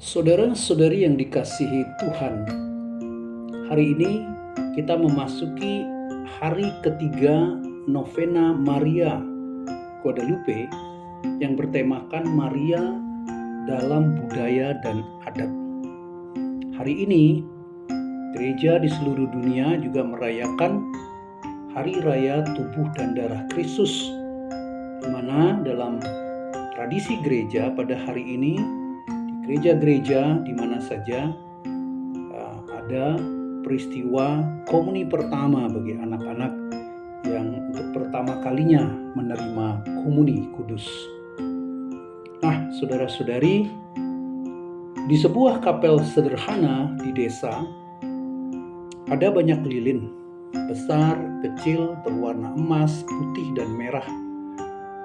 Saudara-saudari yang dikasihi Tuhan, hari ini kita memasuki hari ketiga novena Maria Guadalupe yang bertemakan Maria dalam budaya dan adat. Hari ini gereja di seluruh dunia juga merayakan Hari Raya Tubuh dan Darah Kristus, di mana dalam tradisi gereja pada hari ini gereja-gereja di mana saja ada peristiwa komuni pertama bagi anak-anak yang untuk pertama kalinya menerima komuni kudus. Nah, saudara-saudari, di sebuah kapel sederhana di desa ada banyak lilin, besar, kecil, berwarna emas, putih, dan merah.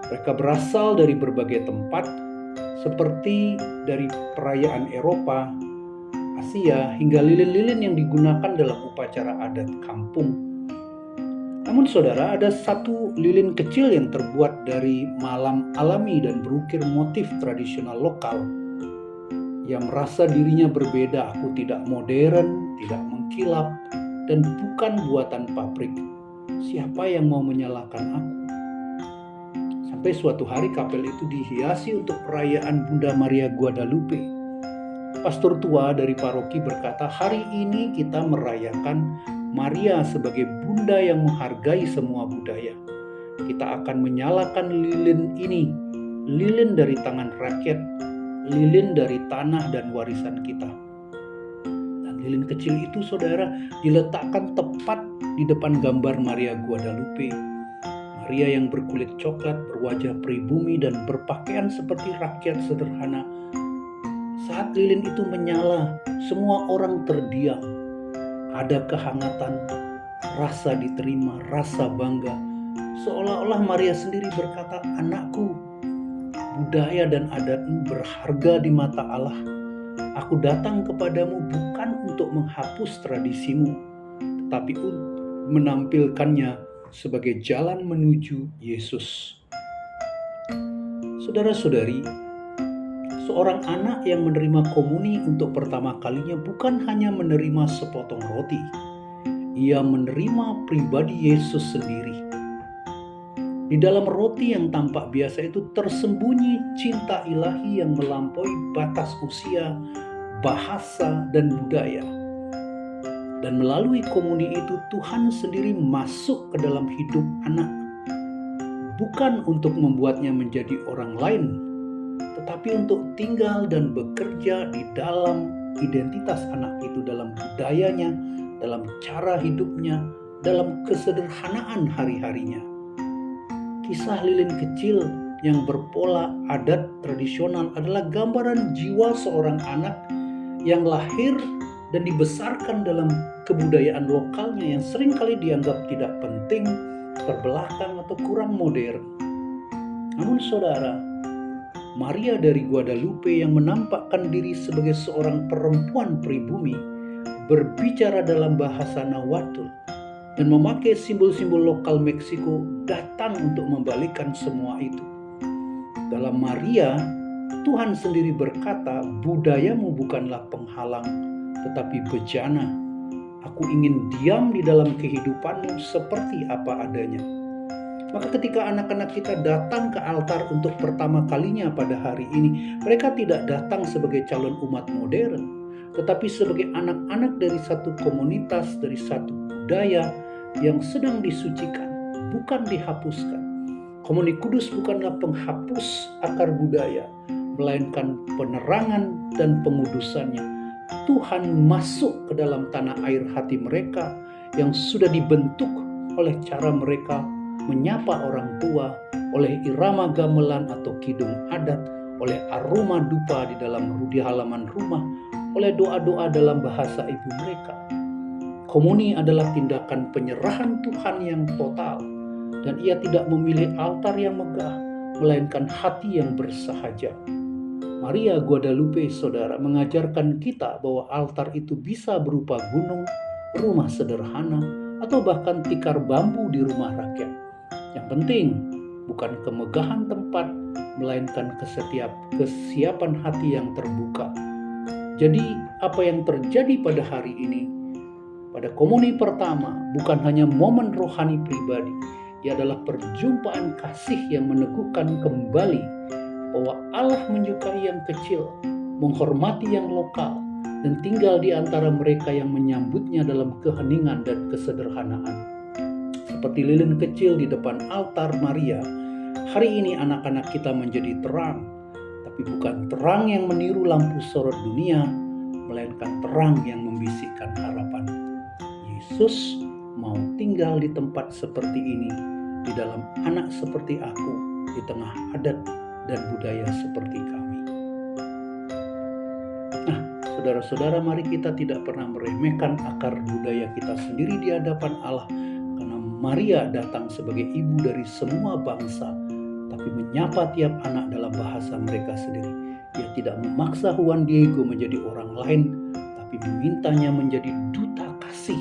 Mereka berasal dari berbagai tempat, seperti dari perayaan Eropa, Asia, hingga lilin-lilin yang digunakan dalam upacara adat kampung. Namun saudara, ada satu lilin kecil yang terbuat dari malam alami dan berukir motif tradisional lokal. Ia merasa dirinya berbeda, aku tidak modern, tidak mengkilap, dan bukan buatan pabrik. Siapa yang mau menyalahkan aku? Sampai suatu hari kapel itu dihiasi untuk perayaan Bunda Maria Guadalupe. Pastor tua dari paroki berkata, hari ini kita merayakan Maria sebagai bunda yang menghargai semua budaya. Kita akan menyalakan lilin ini, lilin dari tangan rakyat, lilin dari tanah dan warisan kita. Dan lilin kecil itu, saudara, diletakkan tepat di depan gambar Maria Guadalupe. Maria yang berkulit coklat, berwajah pribumi, dan berpakaian seperti rakyat sederhana. Saat lilin itu menyala, semua orang terdiam. Ada kehangatan, rasa diterima, rasa bangga. Seolah-olah Maria sendiri berkata, anakku, budaya dan adatmu berharga di mata Allah. Aku datang kepadamu bukan untuk menghapus tradisimu, tetapi untuk menampilkannya sebagai jalan menuju Yesus. Saudara-saudari, seorang anak yang menerima komuni untuk pertama kalinya bukan hanya menerima sepotong roti, ia menerima pribadi Yesus sendiri. Di dalam roti yang tampak biasa itu tersembunyi cinta ilahi yang melampaui batas usia, bahasa, dan budaya. Dan melalui komuni itu Tuhan sendiri masuk ke dalam hidup anak. Bukan untuk membuatnya menjadi orang lain, tetapi untuk tinggal dan bekerja di dalam identitas anak itu, dalam budayanya, dalam cara hidupnya, dalam kesederhanaan hari-harinya. Kisah lilin kecil yang berpola adat tradisional adalah gambaran jiwa seorang anak yang lahir dan dibesarkan dalam kebudayaan lokalnya yang seringkali dianggap tidak penting, terbelakang, atau kurang modern. Namun saudara, Maria dari Guadalupe yang menampakkan diri sebagai seorang perempuan pribumi, berbicara dalam bahasa Nahuatl, dan memakai simbol-simbol lokal Meksiko, datang untuk membalikkan semua itu. Dalam Maria, Tuhan sendiri berkata, budayamu bukanlah penghalang, tetapi bejana. Aku ingin diam di dalam kehidupanmu seperti apa adanya. Maka ketika anak-anak kita datang ke altar untuk pertama kalinya pada hari ini, mereka tidak datang sebagai calon umat modern, tetapi sebagai anak-anak dari satu komunitas, dari satu budaya yang sedang disucikan, bukan dihapuskan. Komuni kudus bukanlah penghapus akar budaya, melainkan penerangan dan pengudusannya. Tuhan masuk ke dalam tanah air hati mereka yang sudah dibentuk oleh cara mereka menyapa orang tua, oleh irama gamelan atau kidung adat, oleh aroma dupa di halaman rumah, oleh doa-doa dalam bahasa ibu mereka. Komuni adalah tindakan penyerahan Tuhan yang total, dan ia tidak memilih altar yang megah, melainkan hati yang bersahaja. Maria Guadalupe, saudara, mengajarkan kita bahwa altar itu bisa berupa gunung, rumah sederhana, atau bahkan tikar bambu di rumah rakyat. Yang penting bukan kemegahan tempat, melainkan kesiapan hati yang terbuka. Jadi apa yang terjadi pada hari ini, pada komuni pertama, bukan hanya momen rohani pribadi, ia adalah perjumpaan kasih yang meneguhkan kembali bahwa Allah menyukai yang kecil, menghormati yang lokal, dan tinggal di antara mereka yang menyambutnya dalam keheningan dan kesederhanaan. Seperti lilin kecil di depan altar Maria, hari ini anak-anak kita menjadi terang, tapi bukan terang yang meniru lampu sorot dunia, melainkan terang yang membisikkan harapan. Yesus mau tinggal di tempat seperti ini, di dalam anak seperti aku, di tengah adat dan budaya seperti kami. Nah, saudara-saudara, mari kita tidak pernah meremehkan akar budaya kita sendiri di hadapan Allah, karena Maria datang sebagai ibu dari semua bangsa, tapi menyapa tiap anak dalam bahasa mereka sendiri. Ia tidak memaksa Juan Diego menjadi orang lain, tapi memintanya menjadi duta kasih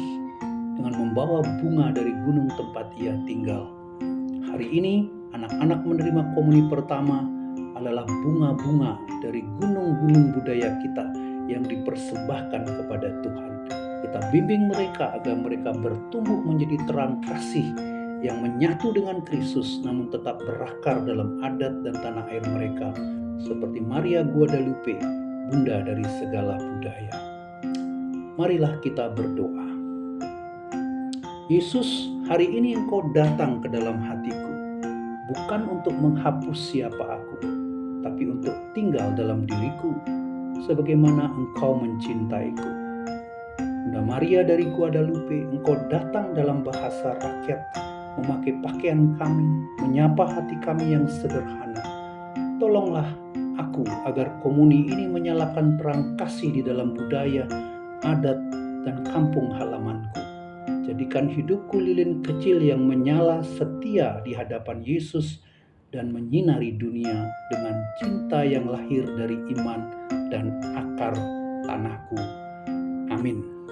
dengan membawa bunga dari gunung tempat ia tinggal. Hari ini, anak-anak menerima komuni pertama adalah bunga-bunga dari gunung-gunung budaya kita yang dipersembahkan kepada Tuhan. Kita bimbing mereka agar mereka bertumbuh menjadi terang kasih yang menyatu dengan Kristus namun tetap berakar dalam adat dan tanah air mereka, seperti Maria Guadalupe, bunda dari segala budaya. Marilah kita berdoa. Yesus, hari ini Engkau datang ke dalam hatiku, bukan untuk menghapus siapa aku, tapi untuk tinggal dalam diriku, sebagaimana Engkau mencintaiku. Bunda Maria dari Guadalupe, Engkau datang dalam bahasa rakyat, memakai pakaian kami, menyapa hati kami yang sederhana. Tolonglah aku agar komuni ini menyalakan terang kasih di dalam budaya, adat, dan kampung halamanku. Jadikan hidupku lilin kecil yang menyala setia di hadapan Yesus dan menyinari dunia dengan cinta yang lahir dari iman dan akar tanahku. Amin.